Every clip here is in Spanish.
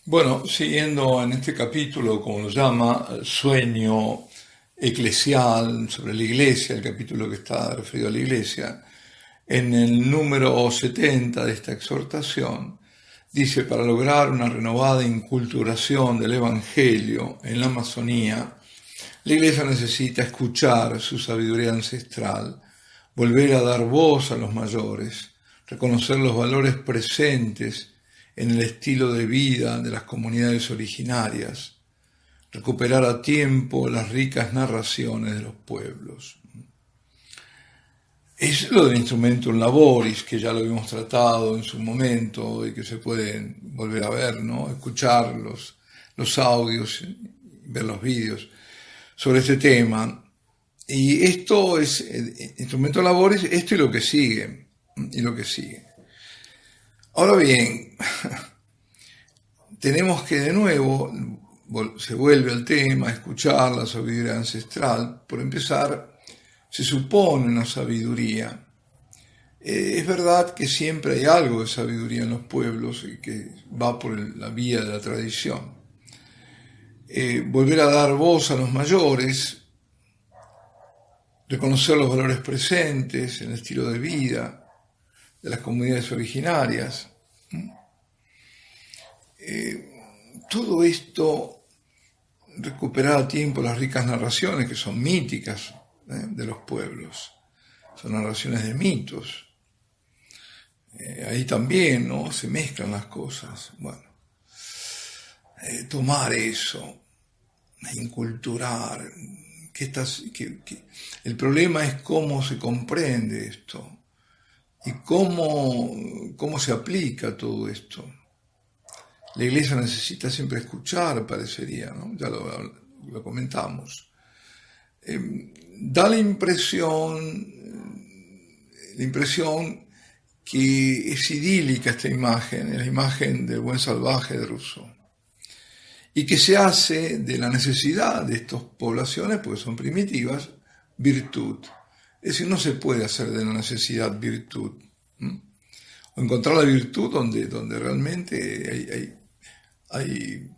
Bueno, siguiendo en este capítulo, como lo llama, sueño eclesial sobre la iglesia, el capítulo que está referido a la iglesia, en el número 70 de esta exhortación, dice: para lograr una renovada inculturación del Evangelio en la Amazonía, la iglesia necesita escuchar su sabiduría ancestral, volver a dar voz a los mayores, reconocer los valores presentes en el estilo de vida de las comunidades originarias, recuperar a tiempo las ricas narraciones de los pueblos. Es lo del instrumentum laboris, que ya lo habíamos tratado en su momento y que se pueden volver a ver, ¿no? Escuchar los audios, ver los vídeos sobre este tema. Y esto es, instrumentum laboris, esto y lo que sigue, Ahora bien, tenemos que de nuevo, se vuelve al tema, escuchar la sabiduría ancestral. Por empezar, se supone una sabiduría. Es verdad que siempre hay algo de sabiduría en los pueblos y que va por la vía de la tradición. Volver a dar voz a los mayores, reconocer los valores presentes en el estilo de vida de las comunidades originarias. Todo esto, recuperar a tiempo las ricas narraciones que son míticas de los pueblos, son narraciones de mitos. Ahí también, ¿no?, se mezclan las cosas. Bueno, tomar eso, inculturar, el problema es cómo se comprende esto y cómo se aplica todo esto. La iglesia necesita siempre escuchar, parecería, ¿no? Ya lo comentamos. Da la impresión que es idílica esta imagen, es la imagen del buen salvaje de Rousseau, y que se hace de la necesidad de estas poblaciones, porque son primitivas, virtud. Es decir, no se puede hacer de la necesidad virtud. O encontrar la virtud donde realmente hay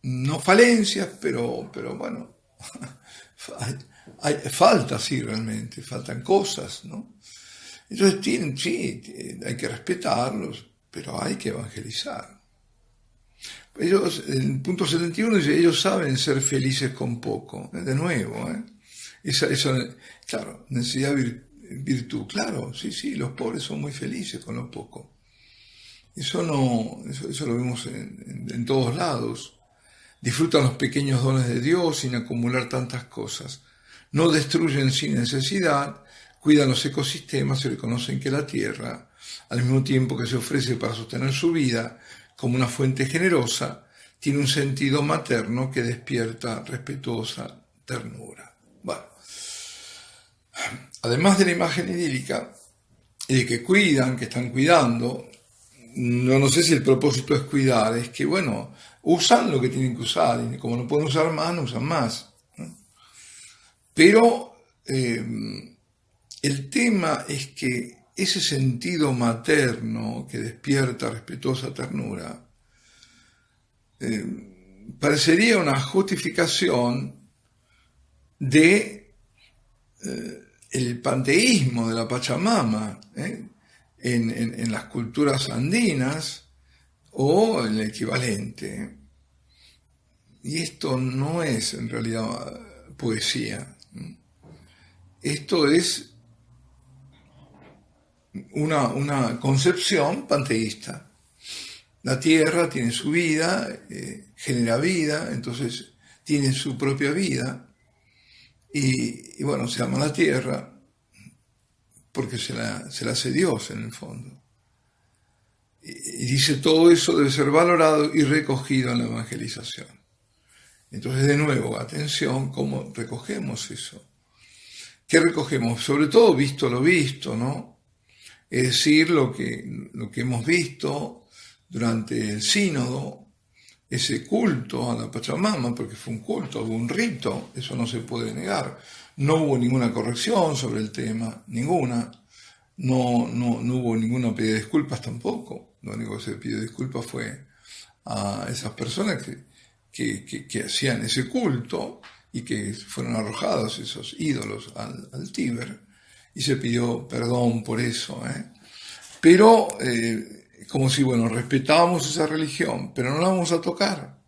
no falencias, pero bueno, faltan cosas, ¿no? Entonces hay que respetarlos, pero hay que evangelizar. Ellos, en el punto 71 dice: ellos saben ser felices con poco. De nuevo, claro, necesidad virtud, claro, sí, los pobres son muy felices con lo poco. Eso lo vemos en todos lados. Disfrutan los pequeños dones de Dios sin acumular tantas cosas. No destruyen sin necesidad, cuidan los ecosistemas y reconocen que la tierra, al mismo tiempo que se ofrece para sostener su vida como una fuente generosa, tiene un sentido materno que despierta respetuosa ternura. Bueno, además de la imagen idílica y de que cuidan, que están cuidando, no sé si el propósito es cuidar, es que, bueno, usan lo que tienen que usar, y como no pueden usar más, no usan más. Pero el tema es que ese sentido materno que despierta respetuosa ternura parecería una justificación de el panteísmo de la Pachamama en las culturas andinas o el equivalente. Y esto no es en realidad poesía. Esto es una concepción panteísta. La tierra tiene su vida, genera vida, entonces tiene su propia vida. Y bueno, se llama la tierra porque se la hace Dios en el fondo. Y dice: todo eso debe ser valorado y recogido en la evangelización. Entonces, de nuevo, atención, ¿cómo recogemos eso? ¿Qué recogemos? Sobre todo visto lo visto, ¿no? Es decir, lo que hemos visto durante el sínodo, ese culto a la Pachamama, porque fue un culto, hubo un rito, eso no se puede negar. No hubo ninguna corrección sobre el tema, ninguna. No hubo ninguna pedida de disculpas tampoco. Lo único que se pidió disculpas fue a esas personas que hacían ese culto y que fueron arrojados esos ídolos al Tíber, y se pidió perdón por eso, Pero como si, bueno, respetábamos esa religión, pero no la vamos a tocar,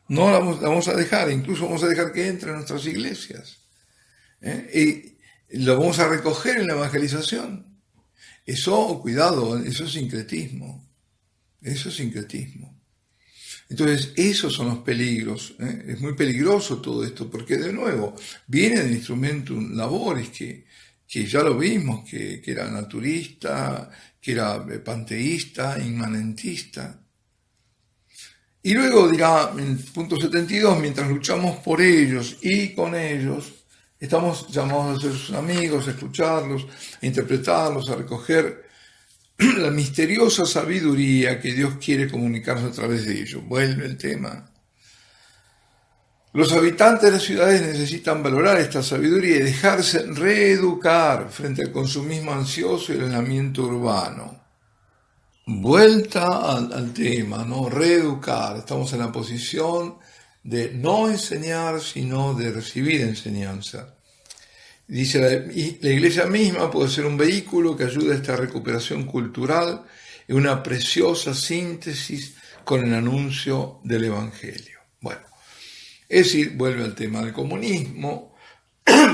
no la vamos a dejar, incluso vamos a dejar que entre en nuestras iglesias, y lo vamos a recoger en la evangelización. Eso, cuidado, eso es sincretismo, eso es sincretismo. Entonces, esos son los peligros, Es muy peligroso todo esto, porque de nuevo, viene del instrumentum laboris, que ya lo vimos, que era naturista, que era panteísta, inmanentista. Y luego dirá, en el punto 72, mientras luchamos por ellos y con ellos, estamos llamados a ser sus amigos, a escucharlos, a interpretarlos, a recoger la misteriosa sabiduría que Dios quiere comunicarnos a través de ellos. Vuelve el tema. Los habitantes de las ciudades necesitan valorar esta sabiduría y dejarse reeducar frente al consumismo ansioso y el aislamiento urbano. Vuelta al tema, ¿no? Reeducar. Estamos en la posición de no enseñar, sino de recibir enseñanza. Dice, la iglesia misma puede ser un vehículo que ayude a esta recuperación cultural en una preciosa síntesis con el anuncio del Evangelio. Bueno, es decir, vuelve al tema del comunismo,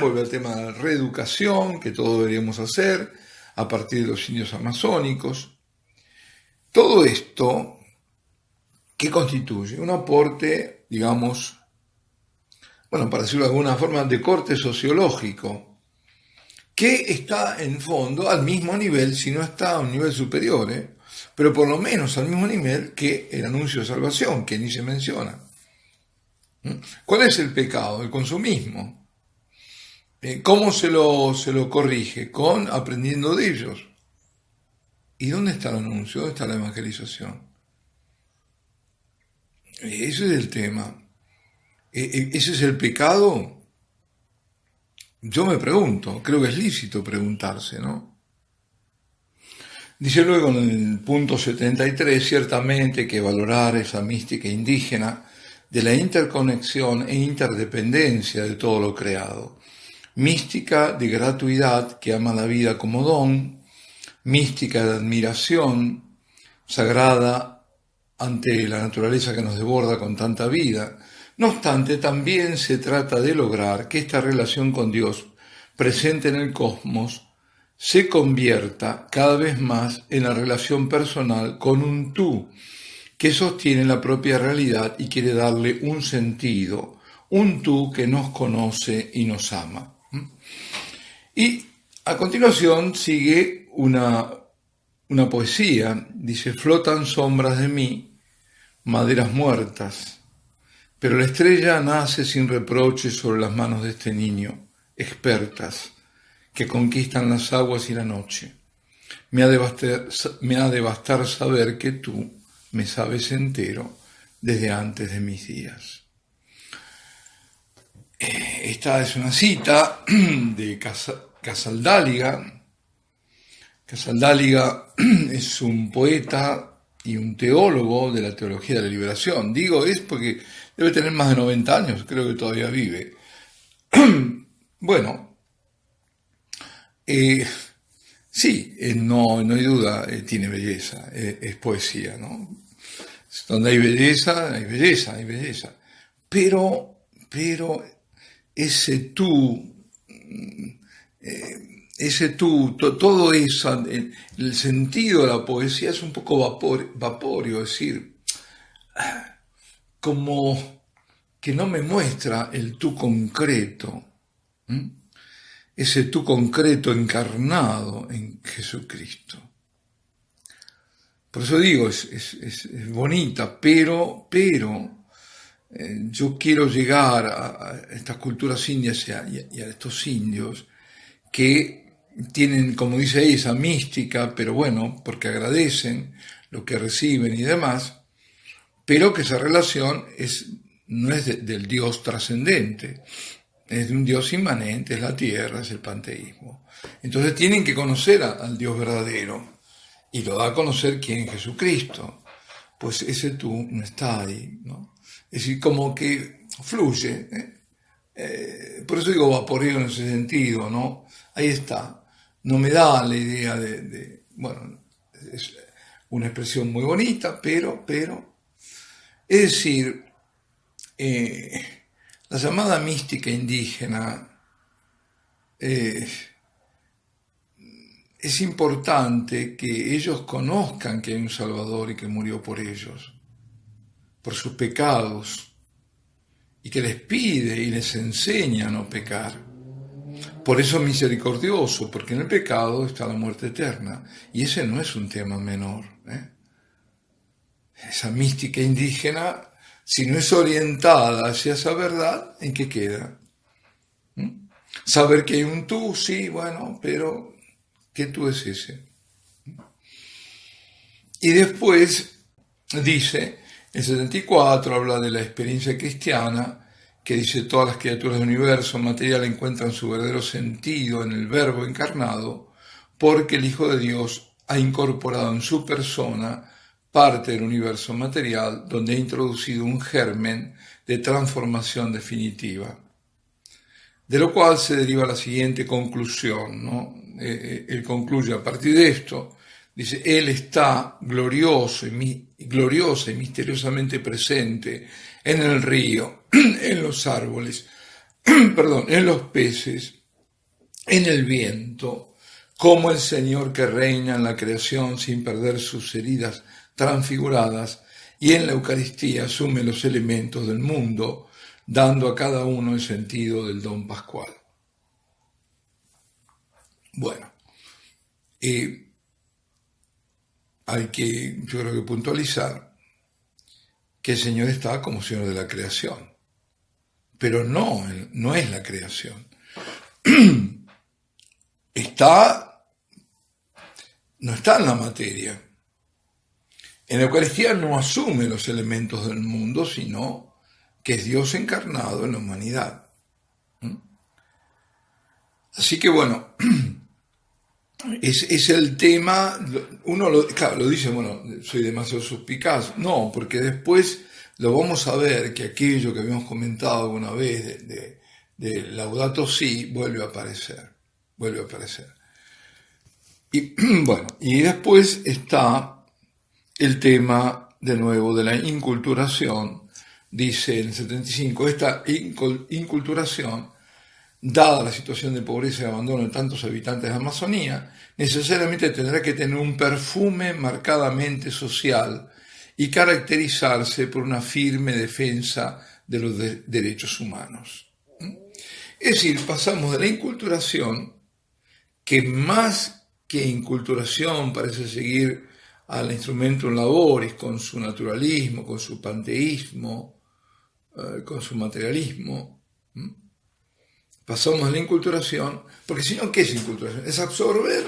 vuelve al tema de la reeducación, que todos deberíamos hacer a partir de los indios amazónicos. Todo esto, ¿qué constituye? Un aporte, digamos, bueno, para decirlo de alguna forma, de corte sociológico, que está en fondo al mismo nivel, si no está a un nivel superior, pero por lo menos al mismo nivel que el anuncio de salvación, que ni se menciona. ¿Cuál es el pecado? El consumismo. ¿Cómo se lo corrige? Con aprendiendo de ellos. ¿Y dónde está el anuncio? ¿Dónde está la evangelización? Ese es el tema. ¿Ese es el pecado? Yo me pregunto, creo que es lícito preguntarse, ¿no? Dice luego en el punto 73, ciertamente que valorar esa mística indígena de la interconexión e interdependencia de todo lo creado. Mística de gratuidad que ama la vida como don, mística de admiración, sagrada ante la naturaleza que nos desborda con tanta vida. No obstante, también se trata de lograr que esta relación con Dios, presente en el cosmos, se convierta cada vez más en la relación personal con un tú, que sostiene la propia realidad y quiere darle un sentido, un tú que nos conoce y nos ama. Y a continuación sigue una poesía, dice, flotan sombras de mí, maderas muertas, pero la estrella nace sin reproche sobre las manos de este niño, expertas, que conquistan las aguas y la noche. Me ha de bastar saber que tú me sabes entero desde antes de mis días. Esta es una cita de Casaldáliga. Casaldáliga es un poeta y un teólogo de la teología de la liberación. Digo, es porque debe tener más de 90 años, creo que todavía vive. Bueno, sí, no hay duda, tiene belleza, es poesía, ¿no? Donde hay belleza, hay belleza, hay belleza. Pero ese tú, todo eso, el sentido de la poesía es un poco vapóreo, es decir, como que no me muestra el tú concreto, ese tú concreto encarnado en Jesucristo. Por eso digo, es bonita, pero yo quiero llegar a estas culturas indias y a estos indios que tienen, como dice ahí, esa mística, pero bueno, porque agradecen lo que reciben y demás, pero que esa relación no es del Dios trascendente, es de un Dios inmanente, es la tierra, es el panteísmo. Entonces tienen que conocer al Dios verdadero. y lo da a conocer quién es Jesucristo. Pues ese tú no está ahí, ¿no? Es decir, como que fluye, por eso digo vaporeo en ese sentido, ¿no? Ahí está. No me da la idea bueno, es una expresión muy bonita, pero, es decir, la llamada mística indígena es importante que ellos conozcan que hay un Salvador y que murió por ellos, por sus pecados, y que les pide y les enseña a no pecar. Por eso es misericordioso, porque en el pecado está la muerte eterna, y ese no es un tema menor. Esa mística indígena, si no es orientada hacia esa verdad, ¿en qué queda? Saber que hay un tú, sí, bueno, pero ¿qué tú es ese? Y después dice, el 74 habla de la experiencia cristiana, que dice todas las criaturas del universo material encuentran su verdadero sentido en el Verbo encarnado, porque el Hijo de Dios ha incorporado en su persona parte del universo material donde ha introducido un germen de transformación definitiva. De lo cual se deriva la siguiente conclusión, ¿no? Él concluye a partir de esto, dice, Él está glorioso y misteriosamente presente en el río, en los árboles, perdón, en los peces, en el viento, como el Señor que reina en la creación sin perder sus heridas transfiguradas, y en la Eucaristía asume los elementos del mundo, dando a cada uno el sentido del don pascual. Bueno, hay que, yo creo que puntualizar que el Señor está como Señor de la creación, pero no es la creación. No está en la materia. En la Eucaristía no asume los elementos del mundo, sino que es Dios encarnado en la humanidad. Así que bueno, es el tema, uno lo dice, bueno, soy demasiado suspicaz. No, porque después lo vamos a ver que aquello que habíamos comentado alguna vez de Laudato Si vuelve a aparecer. Y bueno, y después está el tema de nuevo de la inculturación. Dice en el 75, esta inculturación, dada la situación de pobreza y abandono de tantos habitantes de la Amazonía, necesariamente tendrá que tener un perfume marcadamente social y caracterizarse por una firme defensa de los derechos humanos. Es decir, pasamos de la inculturación, que más que inculturación parece seguir al instrumentum laboris con su naturalismo, con su panteísmo, con su materialismo. Pasamos a la inculturación, porque si no, ¿qué es inculturación? Es absorber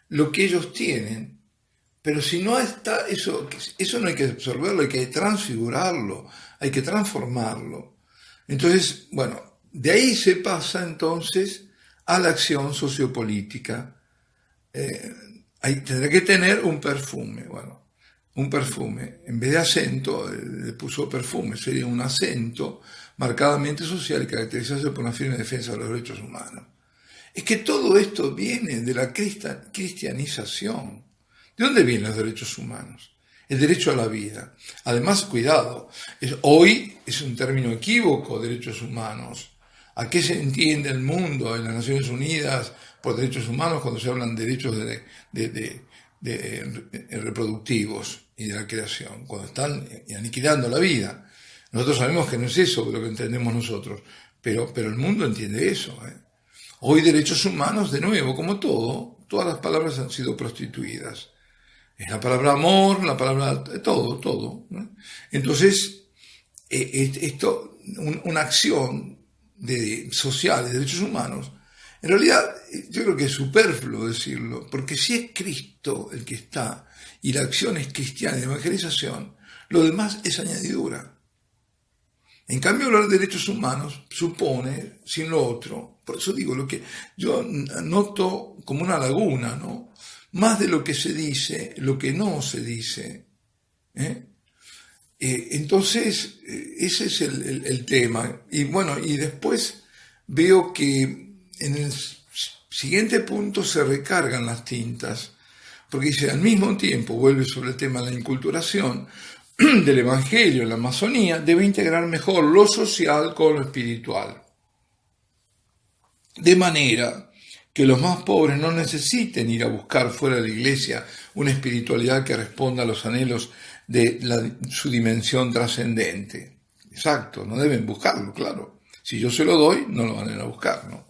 lo que ellos tienen, pero si no está eso no hay que absorberlo, hay que transfigurarlo, hay que transformarlo. Entonces, bueno, de ahí se pasa entonces a la acción sociopolítica. Tendrá que tener un perfume, bueno, un perfume, en vez de acento, le puso perfume, sería un acento marcadamente social y caracterizarse por una firme defensa de los derechos humanos. Es que todo esto viene de la cristianización. ¿De dónde vienen los derechos humanos? El derecho a la vida. Además, cuidado, hoy es un término equívoco, derechos humanos. ¿A qué se entiende el mundo en las Naciones Unidas por derechos humanos cuando se hablan de derechos reproductivos y de la creación? Cuando están aniquilando la vida. Nosotros sabemos que no es eso lo que entendemos nosotros, pero el mundo entiende eso. Hoy derechos humanos, de nuevo, como todas las palabras han sido prostituidas. Es la palabra amor, la palabra todo. Entonces, una acción social de derechos humanos, en realidad yo creo que es superfluo decirlo, porque si es Cristo el que está y la acción es cristiana y de evangelización, lo demás es añadidura. En cambio, hablar de derechos humanos supone, sin lo otro, por eso digo, lo que yo noto como una laguna, ¿no? más de lo que se dice, lo que no se dice. Entonces, ese es el tema. Y bueno, y después veo que en el siguiente punto se recargan las tintas, porque dice, al mismo tiempo, vuelve sobre el tema de la inculturación del Evangelio en la Amazonía, debe integrar mejor lo social con lo espiritual. De manera que los más pobres no necesiten ir a buscar fuera de la iglesia una espiritualidad que responda a los anhelos de su dimensión trascendente. Exacto, no deben buscarlo, claro. Si yo se lo doy, no lo van a ir a buscar, ¿no?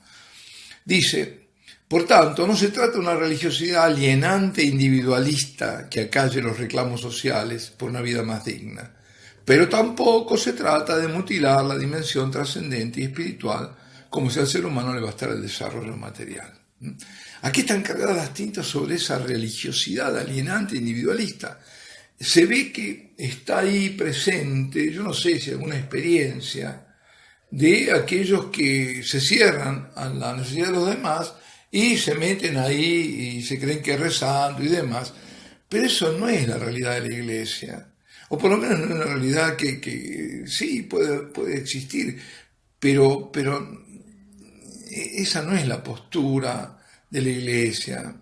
Dice, por tanto, no se trata de una religiosidad alienante e individualista que acalle los reclamos sociales por una vida más digna, pero tampoco se trata de mutilar la dimensión trascendente y espiritual como si al ser humano le bastara el desarrollo material. Aquí están cargadas las tintas sobre esa religiosidad alienante e individualista. Se ve que está ahí presente, yo no sé si alguna experiencia de aquellos que se cierran a la necesidad de los demás y se meten ahí y se creen que rezando y demás, pero eso no es la realidad de la iglesia, o por lo menos no es una realidad que sí puede existir, pero esa no es la postura de la iglesia.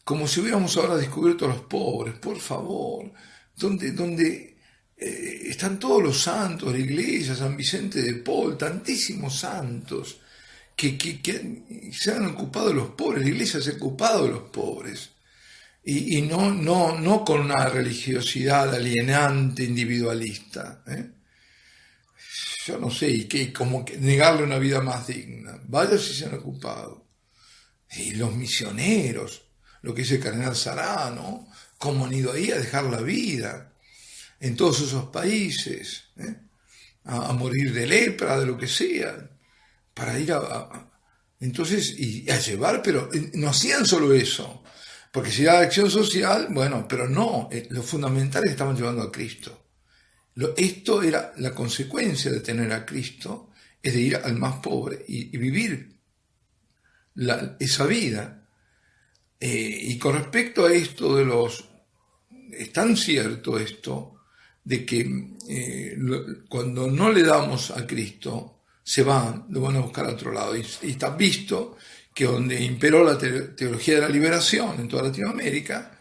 Como si hubiéramos ahora descubierto a los pobres, por favor, donde están todos los santos de la iglesia, San Vicente de Paul, tantísimos santos que se han ocupado de los pobres, la iglesia se ha ocupado de los pobres, y no con una religiosidad alienante, individualista, Yo no sé, y como que negarle una vida más digna. Vaya si se han ocupado. Y los misioneros, lo que dice el cardenal Sará, ¿no? Cómo han ido ahí a dejar la vida en todos esos países, a morir de lepra, de lo que sea, para ir entonces, y a llevar, pero no hacían solo eso, porque si era acción social, bueno, pero no, lo fundamental es que estaban llevando a Cristo. Esto era la consecuencia de tener a Cristo, es de ir al más pobre y vivir esa vida. Y con respecto a esto es tan cierto esto, de que cuando no le damos a Cristo, lo van a buscar a otro lado. Y está visto que donde imperó la teología de la liberación en toda Latinoamérica,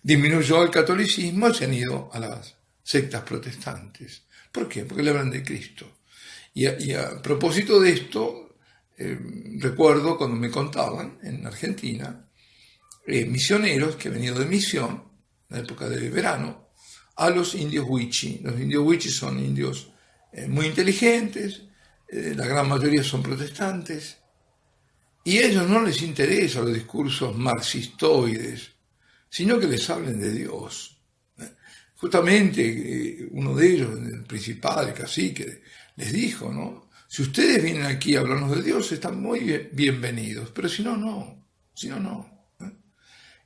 disminuyó el catolicismo y se han ido a las sectas protestantes. ¿Por qué? Porque le hablan de Cristo. Y a propósito de esto, recuerdo cuando me contaban en Argentina, misioneros que han venido de misión, en la época de verano, a los indios Huichi. Los indios Huichi son indios muy inteligentes, la gran mayoría son protestantes, y a ellos no les interesan los discursos marxistoides, sino que les hablen de Dios. Justamente uno de ellos, el principal, el cacique, les dijo, ¿no? Si ustedes vienen aquí a hablarnos de Dios, están muy bienvenidos, pero si no, no.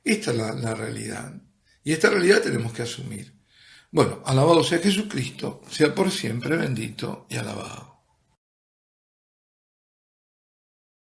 Esta es la realidad. Y esta realidad tenemos que asumir. Bueno, alabado sea Jesucristo, sea por siempre bendito y alabado.